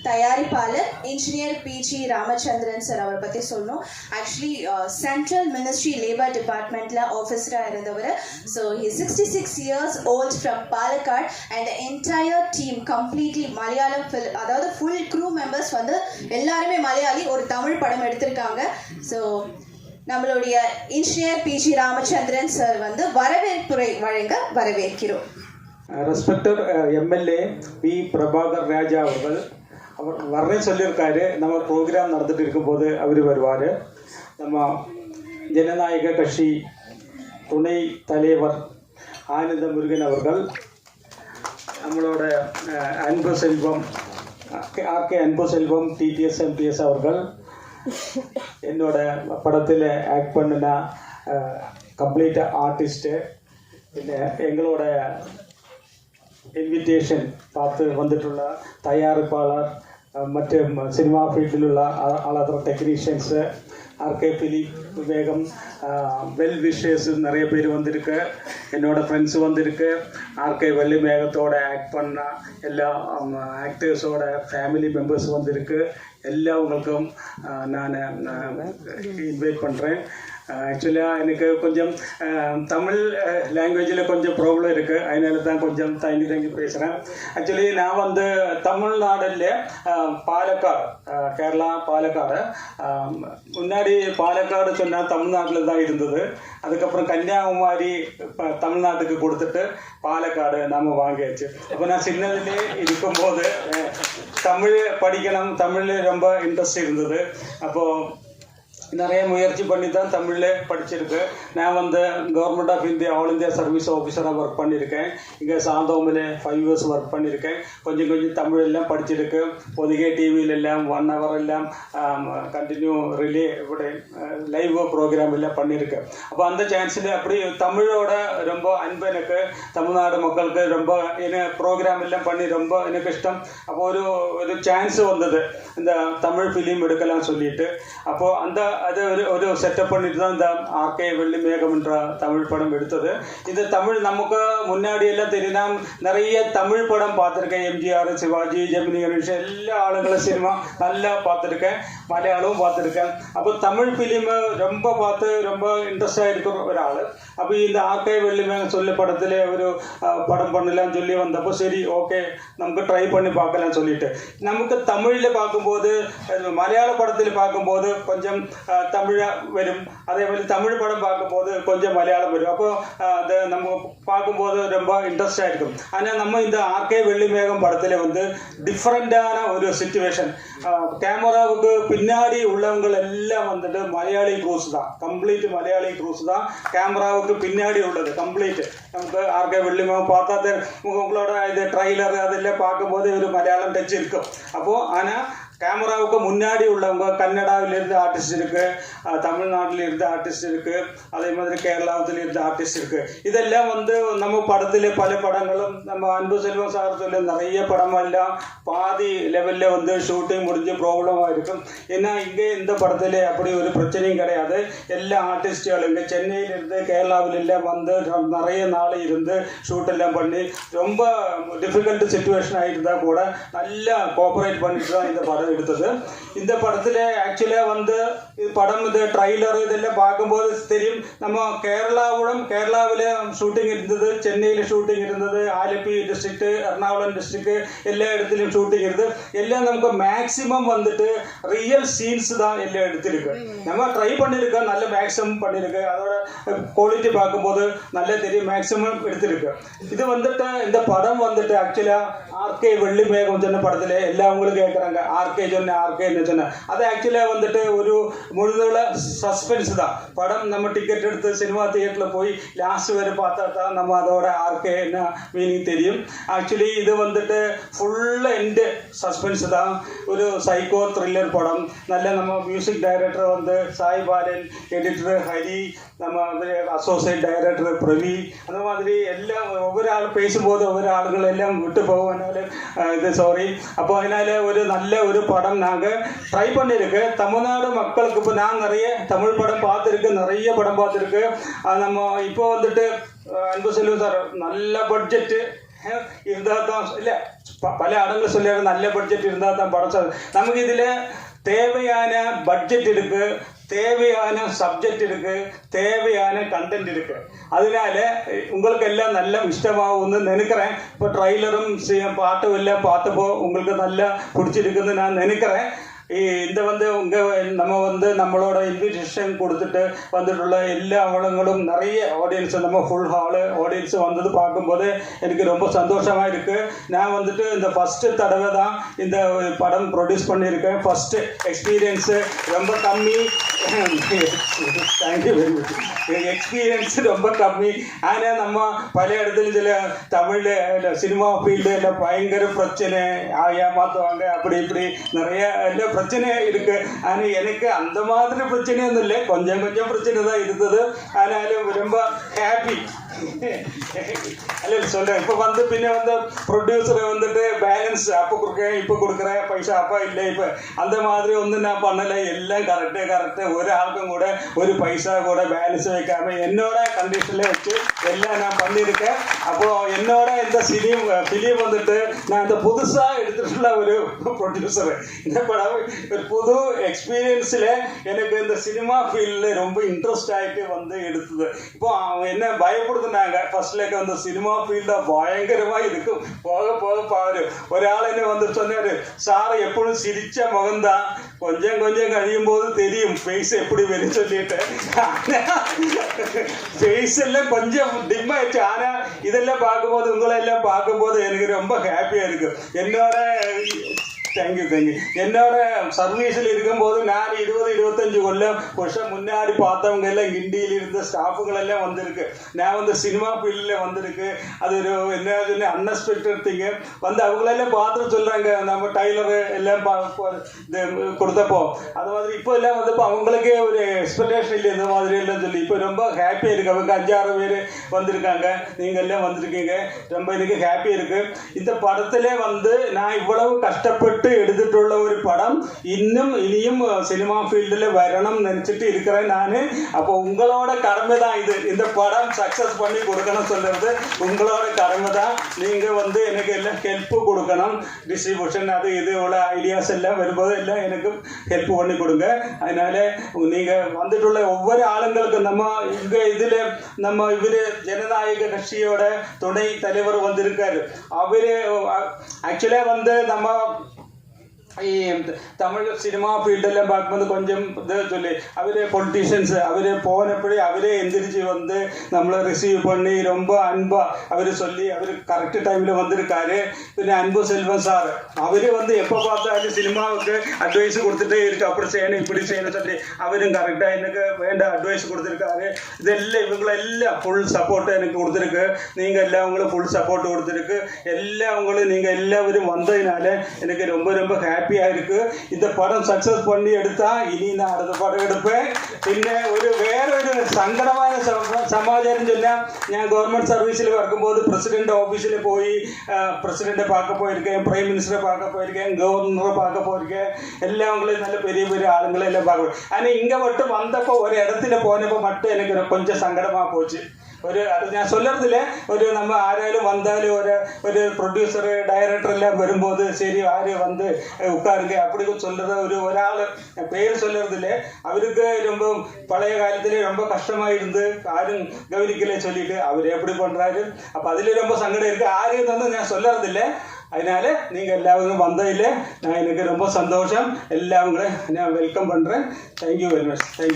தயாரிப்பாளர் engineer PG Ramachandran sir அவரை பற்றி சொல்லணும். ஆக்சுவலி சென்ட்ரல் மினிஸ்ட்ரி லேபர் டிபார்ட்மெண்ட்டில் ஆஃபீஸராக இருந்தவர். So he 66 years old from Palakkad and entire team completely Malayalam அதாவது ஃபுல் க்ரூ மெம்பர்ஸ் வந்து எல்லாருமே மலையாளி. ஒரு தமிழ் படம் எடுத்திருக்காங்க. ஸோ நம்மளுடைய இன்ஜினியர் பிஜி ராமச்சந்திரன் சார் வந்து வரவேற்புரை வழங்க வரவேற்கிறோம். ரெஸ்பெக்டட் எம்எல்ஏ பி பிரபாகர் ராஜா அவர்கள் வரேன்னு சொல்லியிருக்காரு. நம்ம ப்ரோக்ராம் நடந்துட்டு இருக்கும்போது அவர் வருவார். நம்ம ஜனநாயக கட்சி துணை தலைவர் ஆனந்த முருகன் அவர்கள், நம்மளோட அன்பு செல்வம் ஆர்கே அன்பு செல்வம் டிடிஎஸ் எம்பிஎஸ் அவர்கள், என்னோட படத்தில் ஆக்ட் பண்ணின கம்ப்ளீட் ஆர்டிஸ்ட்டு, പിന്നെ எங்களோட ഇൻവിറ്റേഷൻ பார்த்து வந்துட்டுள்ள தயாரிப்பாளர் மற்றும் சினிமா ஃபீல்டிലുള്ള other technicians, RK film Vivegam well wishes நிறைய பேர் வந்திருக்கு. என்னோட ஃப்ரெண்ட்ஸு வந்திருக்கு. ஆர்கே வெள்ளி மேகத்தோட ஆக்ட் பண்ண எல்லா ஆக்டர்ஸோட ஃபேமிலி மெம்பர்ஸ் வந்திருக்கு. எல்லாவங்களுக்கும் நான் இன்வைட் பண்ணுறேன். ஆக்சுவலாக எனக்கு கொஞ்சம் தமிழ் லாங்குவேஜில் கொஞ்சம் ப்ராப்ளம் இருக்குது. அதனால தான் கொஞ்சம் தயங்கி பேசுகிறேன். ஆக்சுவலி நான் வந்து தமிழ்நாடில் பாலக்காடு, கேரளா பாலக்காடு, முன்னாடி பாலக்காடு சொன்னால் தமிழ்நாட்டில் தான் இருந்தது. அதுக்கப்புறம் கன்னியாகுமரி தமிழ்நாட்டுக்கு கொடுத்துட்டு பாலக்காடு நாம் வாங்கியாச்சு. அப்போ நான் சின்னதுலேயே இருக்கும்போது தமிழ் படிக்கணும், தமிழில் ரொம்ப இன்ட்ரெஸ்ட் இருந்தது. அப்போது நிறைய முயற்சி பண்ணி தான் தமிழில் படிச்சிருக்கு. நான் வந்து government of India all India service ஆஃபீஸராக ஒர்க் பண்ணியிருக்கேன். இங்கே சாந்தோமில் 5 years ஒர்க் பண்ணியிருக்கேன். கொஞ்சம் தமிழெல்லாம் படிச்சிருக்கு. பொதுகை டிவியிலெல்லாம் 1 hour எல்லாம் கண்டினியூ ரிலே ഇവിടെ லைவ் ப்ரோக்ராம் எல்லாம் பண்ணியிருக்கேன். அப்போ அந்த சான்ஸில் அப்படி தமிழோட ரொம்ப அன்பு எனக்கு, தமிழ்நாடு மக்களுக்கு ரொம்ப என்ன ப்ரோக்ராம் எல்லாம் பண்ணி ரொம்ப எனக்கு இஷ்டம். அப்போ ஒரு சான்ஸ் வந்தது இந்த தமிழ் ஃபிலிம் எடுக்கலாம் சொல்லிட்டு. அப்போது அது ஒரு செட்டப் பண்ணிட்டு தான் இந்த ஆர்கே வெள்ளி மேகம் என்ற தமிழ் படம் எடுத்தது. இந்த தமிழ் நமக்கு முன்னாடி எல்லாம் தெரியும். நிறைய தமிழ் படம் பார்த்துருக்கேன். எம்ஜிஆர், சிவாஜி, ஜெமினி கணேசன் எல்லா ஆளுங்களும் சினிமா நல்லா பார்த்துருக்கேன். மலையாளமும் பார்த்துருக்கேன். அப்போ தமிழ் ஃபிலிம் ரொம்ப பார்த்து ரொம்ப இன்ட்ரெஸ்டாக இருக்கிற ஒரு ஆள். அப்போ இந்த ஆர்கே வெள்ளி மேகம் சொல்லி படத்தில் ஒரு படம் பண்ணலான்னு சொல்லி வந்தப்போ சரி ஓகே நமக்கு ட்ரை பண்ணி பார்க்கலான்னு சொல்லிட்டு, நமக்கு தமிழில் பார்க்கும்போது மலையாள படத்தில் பார்க்கும்போது கொஞ்சம் தமிழ வரும். அதேപോലെ தமிழ் படம் பார்க்கும்போது கொஞ்சம் மலையாளம் வரும். அப்போ அதை நம்ம பார்க்கும்போது ரொம்ப இன்ட்ரெஸ்டாக இருக்கும். ஆனால் நம்ம இந்த ஆர்கே வெள்ளி மேகம் படத்தில் வந்து டிஃப்ரெண்டான ஒரு சிச்சுவேஷன். கேமராவுக்கு பின்னாடி உள்ளவங்க எல்லாம் வந்துட்டு மலையாளி க்ரூஸ் தான், கம்ப்ளீட் மலையாளி க்ரூஸ் தான் கேமராவுக்கு பின்னாடி உள்ளது கம்ப்ளீட். நமக்கு ஆர்கே வெள்ளி மேகம் பார்த்தா உங்களோட இது ட்ரைலர் அதெல்லாம் பார்க்கும்போது ஒரு மலையாளம் டச் இருக்கும். அப்போது ஆனால் கேமராவுக்கு முன்னாடி உள்ளவங்க கன்னடாவிலிருந்து ஆர்டிஸ்ட் இருக்குது, தமிழ்நாட்டிலிருந்து ஆர்டிஸ்ட் இருக்குது, அதே மாதிரி கேரளாவிலிருந்து ஆர்டிஸ்ட் இருக்குது. இதெல்லாம் வந்து நம்ம படத்தில் பல படங்களும் நம்ம அன்பு செல்வம் சார் சொல்லி நிறைய படமெல்லாம் பாதி லெவலில் வந்து ஷூட்டிங் முடிஞ்சு ப்ராப்ளமாக இருக்கும். ஏன்னா இங்கே இந்த படத்தில் அப்படி ஒரு பிரச்சனையும் கிடையாது. எல்லா ஆர்டிஸ்റ്റുகளும் இங்கே சென்னையிலிருந்து கேரளாவிலெல்லாம் வந்து நிறைய நாள் இருந்து ஷூட்டெல்லாம் பண்ணி ரொம்ப டிஃபிகல்ட் சிச்சுவேஷன் ஆகிருந்தால் கூட நல்லா கோஆப்ரேட் பண்ணிட்டு தான் இந்த படம் எடுத்தது. இந்த படத்தில் ஆக்சுவலாக வந்து படம் இது ட்ரைலர் இதெல்லாம் பார்க்கும்போது தெரியும். நம்ம കേരളാവിൽ ഷൂട്ടിംഗ് ഇരുന്നത്, ചെന്നൈയിൽ ഷൂട്ടിംഗ് ഇരുന്നത്, ആലപ്പി ഡിസ്ട്രിക്ട്, എറണാകുളം ഡിസ്ട്രിക്ട് എല്ലാ இடத்துலையும் ஷூட்டிங் இருந்தது. எல்லாம் நமக்கு மேக்ஸிமம் வந்துட்டு ரியல் சீன்ஸ் தான் எல்லாம் எடுத்திருக்கு. நம்ம ட்ரை பண்ணியிருக்கோம், நல்ல மேக்ஸிமம் பண்ணியிருக்கு. அதோட குவாலிட்டி பார்க்கும்போது நல்ல தெரியும், மேக்ஸிமம் எடுத்திருக்கு. இது வந்துட்டு இந்த படம் வந்துட்டு ஆக்சுவலாக ஆர்கே வெள்ளி மேகம் சொன்ன படத்தில் எல்லாவங்களும் கேட்குறாங்க ஆர்கே என்ன சொன்ன. அது ஆக்சுவலாக வந்துட்டு ஒரு முழுதுள்ள சஸ்பென்ஸ் தான் படம். நம்ம டிக்கெட் எடுத்து சினிமா தியேட்டரில் போய் லாஸ்ட் வரை பார்த்தா தான் நம்ம அதோட ஆர்கே என்ன மீனிங் தெரியும். ஆக்சுவலி இது வந்துட்டு ஃபுல் எண்ட் சஸ்பென்ஸ் தான். ஒரு சைக்கோ த்ரில்லர் படம். நல்ல நம்ம மியூசிக் டைரக்டர் வந்து சாய் பாலன், எடிட்டர் ஹரி, நம்ம அசோசியேட் டைரக்டர் பிரவி, அந்த மாதிரி எல்லாம் ஒவ்வொரு ஆள் பேசும்போது ஒவ்வொரு ஆளுகள் எல்லாம் விட்டு போவனால இது சாரி. அப்போ அதனால ஒரு நல்ல ஒரு படம் நாங்கள் ட்ரை பண்ணியிருக்கு. தமிழ்நாடு மக்களுக்கு இப்போ நான் நிறைய தமிழ் படம் பார்த்துருக்கு, நிறைய படம் பார்த்துருக்கு. நம்ம இப்போ வந்துட்டு அன்பு செல்வம் சார் நல்ல பட்ஜெட்டு இருந்தால் தான் இல்லை பல ஆளுங்க சொல்லியாரு நல்ல பட்ஜெட் இருந்தால் தான் படம். நமக்கு இதில் தேவையான பட்ஜெட் இருக்கு, தேவையான சப்ஜெக்ட் இருக்கு, தேவையான கண்டென்ட் இருக்கு. அதனால உங்களுக்கு எல்லாம் நல்ல இഷ്ടமாகும்னு நினைக்கிறேன். இப்போ ட்ரைலரும் பாட்டும் எல்லாம் பார்த்தப்போ உங்களுக்கு நல்லா பிடிச்சிருக்குன்னு நான் நினைக்கிறேன். இந்த நம்மளோட இன்விடேஷன் கொடுத்துட்டு வந்துட்டுள்ள எல்லா அவலங்களும் நிறைய ஆடியன்ஸ், நம்ம ஃபுல் ஹாலு ஆடியன்ஸ் வந்தது பார்க்கும்போது எனக்கு ரொம்ப சந்தோஷமாக இருக்குது. நான் இந்த ஃபஸ்ட்டு தடவை தான் இந்த படம் ப்ரொடியூஸ் பண்ணியிருக்கேன். ஃபஸ்ட்டு எக்ஸ்பீரியன்ஸு ரொம்ப கம்மி. Thank you very much. எக்ஸ்பீரியன்ஸ் ரொம்ப கம்மி. ஆனால் நம்ம பல இடத்துல சில தமிழில் சினிமா ஃபீல்டு பயங்கர பிரச்சனை, ஏமாற்றுவாங்க, அப்படி இப்படி நிறைய எல்லாம் பிரச்சனை இருக்கு. ஆனால் எனக்கு அந்த மாதிரி பிரச்சனைയൊന്നും இல்லை, கொஞ்சம் கொஞ்சம் பிரச்சனை தான் இருந்தது. ஆனாலும் ரொம்ப ஹாப்பி. அல்ல சொல்கிறேன். இப்போ பின்ன ப்ரொடியூசரை பேலன்ஸ் அப்போ கொடுக்குறேன் இப்போ கொடுக்குறேன் பைசா அப்போ இல்லை இப்போ அந்த மாதிரி நான் பண்ணலை. எல்லாம் கரெக்டு. ஒரு ஆளுக்கும் கூட ஒரு பைசா கூட பேலன்ஸ் வைக்காம என்னோட கண்டிஷனில் வச்சு எல்லாம் நான் பண்ணியிருக்கேன். அப்போது என்னோட இந்த ஃபிலிம் நான் இந்த புதுசாக எடுத்துட்டுள்ள ஒரு ப்ரொடியூசர். இந்த படம் ஒரு புது எக்ஸ்பீரியன்ஸில் எனக்கு இந்த சினிமா ஃபீல்டில் ரொம்ப இன்ட்ரெஸ்ட் ஆகிட்டு எடுத்தது. இப்போ என்ன பயப்படுத்துனாங்க ஃபர்ஸ்ட்லேக்கு சினிமா ஃபீல்டாக பயங்கரமாக இருக்கும், போக போக பாரு. ஒராள் என்ன சொன்னார், சார் எப்பொழுதும் சிரிச்ச முகம்தான், கொஞ்சம் கொஞ்சம் கழியும் போது தெரியும் ஃபேஸ் எப்படி வரும் சொல்லிட்டு. ஃபேஸ் எல்லாம் கொஞ்சம் டிம் ஆயிடுச்சு. ஆனால் இதெல்லாம் பார்க்கும்போது உங்களெல்லாம் பார்க்கும்போது எனக்கு ரொம்ப ஹாப்பியாக இருக்கும். தேங்க்யூ. என்னோட சர்வீஸில் இருக்கும்போது நான் 20-25 வருஷம் முன்னாடி பார்த்தவங்க எல்லாம் கிண்டியில் இருந்த ஸ்டாஃபுகள் எல்லாம் வந்திருக்கு. நான் சினிமா ஃபீல்டில் வந்திருக்கு. அது ஒரு என்ன அன்எக்ஸ்பெக்டட் திங்கு. அவங்களெல்லாம் பார்த்துட்டு சொல்கிறாங்க, நம்ம டைலரு எல்லாம் கொடுத்தப்போ அது மாதிரி இப்போ எல்லாம் அவங்களுக்கே ஒரு எக்ஸ்பெக்டேஷன் இல்லை இந்த மாதிரி எல்லாம் சொல்லி. இப்போ ரொம்ப ஹாப்பியாக இருக்குது. அவங்க 5-6 பேர் வந்திருக்காங்க, நீங்கள் எல்லாம் வந்திருக்கீங்க. ரொம்ப எனக்கு ஹாப்பியாக இருக்குது. இந்த படத்திலே நான் இவ்வளவு கஷ்டப்பட்டு எடுத்துட்டுள்ள ஒரு படம் இனியும் சினிமா ஃபீல்டில் வரணும் நினைச்சிட்டு இருக்கிறேன் நான். அப்போ உங்களோட கடமை தான் இது. இந்த படம் சக்சஸ் பண்ணி கொடுக்கணும் சொல்றது உங்களோட கடமை தான். நீங்க எனக்கு எல்லாம் ஹெல்ப் கொடுக்கணும். டிஸ்ட்ரிபியூஷன் அது இது உள்ள ஐடியாஸ் எல்லாம் வரும்போது எல்லாம் எனக்கு ஹெல்ப் பண்ணி கொடுங்க. அதனால நீங்க வந்துட்டுள்ள ஒவ்வொரு ஆளுங்களுக்கும் நம்ம இவரு ஜனநாயக கட்சியோட துணை தலைவர் வந்திருக்காரு. அவரு ஆக்சுவலா நம்ம தமிழ் சினிமா ஃபீல்டெல்லாம் பார்க்கும்போது கொஞ்சம் சொல்லி அவரே பொலிட்டீஷியன்ஸ் அவரே போனப்படி அவரே எந்திரிச்சு நம்மளை ரிசீவ் பண்ணி ரொம்ப அன்பாக அவர் சொல்லி அவர் கரெக்ட் டைமில் வந்திருக்காரு. பின்ன அன்பு செல்வன் சார் அவர் எப்போ பார்த்தாலும் சினிமாவுக்கு அட்வைஸ் கொடுத்துட்டே இருக்கு, அப்படி செய்யணும் இப்படி செய்யணும் சொல்லி அவரும் கரெக்டாக எனக்கு வேண்டாம் அட்வைஸ் கொடுத்துருக்காரு. இதெல்லாம் இவங்களெல்லாம் ஃபுல் சப்போர்ட்டு எனக்கு கொடுத்துருக்கு. நீங்கள் எல்லாம் அவங்களும் ஃபுல் சப்போர்ட் கொடுத்துருக்கு. அவங்களும் நீங்கள் எல்லாரும் வந்ததுனால எனக்கு ரொம்ப ரொம்ப ஹாப்பியாக இருக்கு. இந்த படம் சக்சஸ் பண்ணி எடுத்தா இனி நான் அடுத்த படம் எடுப்பேன். പിന്നെ വേറൊരു സങ്കടമായ സമാചാരം ചൊല്ലാം. ഞാൻ ഗവൺമെന്റ് സർവീസിൽ വർക്കുമ്പോൾ പ്രസിഡന്റ് ഓഫീസിൽ പോയി പ്രസിഡന്റ് பார்க்க போயிருக்கேன், பிரைம் மினிஸ்டரை பார்க்க போயிருக்கேன், கவர்னரை பார்க்க போயிருக்கேன். எல்லாம் அவங்களே நல்ல பெரிய பெரிய ஆளுங்களை எல்லாம் பார்க்க. ஆனால் இங்கே மட்டும் வந்தப்போ ஒரு இடத்துல போனப்போ மட்டும் எனக்கு கொஞ்சம் சங்கடமாக போச்சு. അത് ഞാൻ சொல்லுறதில்ல, நம்ம ஆராயாலும் வந்தாலும் ஒரு ப்ரொடியூசரு டைரக்டர் எல்லாம் வரும்போது சரி ஆறு உட்காருங்க அப்படி சொல்லுற ஒராள் பேர் சொல்லுறதில்ல. அவருக்கு ரொம்ப பழைய காலத்திலே ரொம்ப கஷ்டமா இருந்து யாரும் கவனிக்கல சொல்லிட்டு அவர் எப்படி பண்றாரு. அப்போ அதுல ரொம்ப சங்கடம் இருக்கு. ஆரையும் நான் சொல்லுறதில்ல. அதனால நீங்க எல்லாரும் வந்ததில்லை நான் எனக்கு ரொம்ப சந்தோஷம். எல்லாவங்களும் நான் வெல்கம் பண்றேன். Thank you very much. தேங்க்யூ.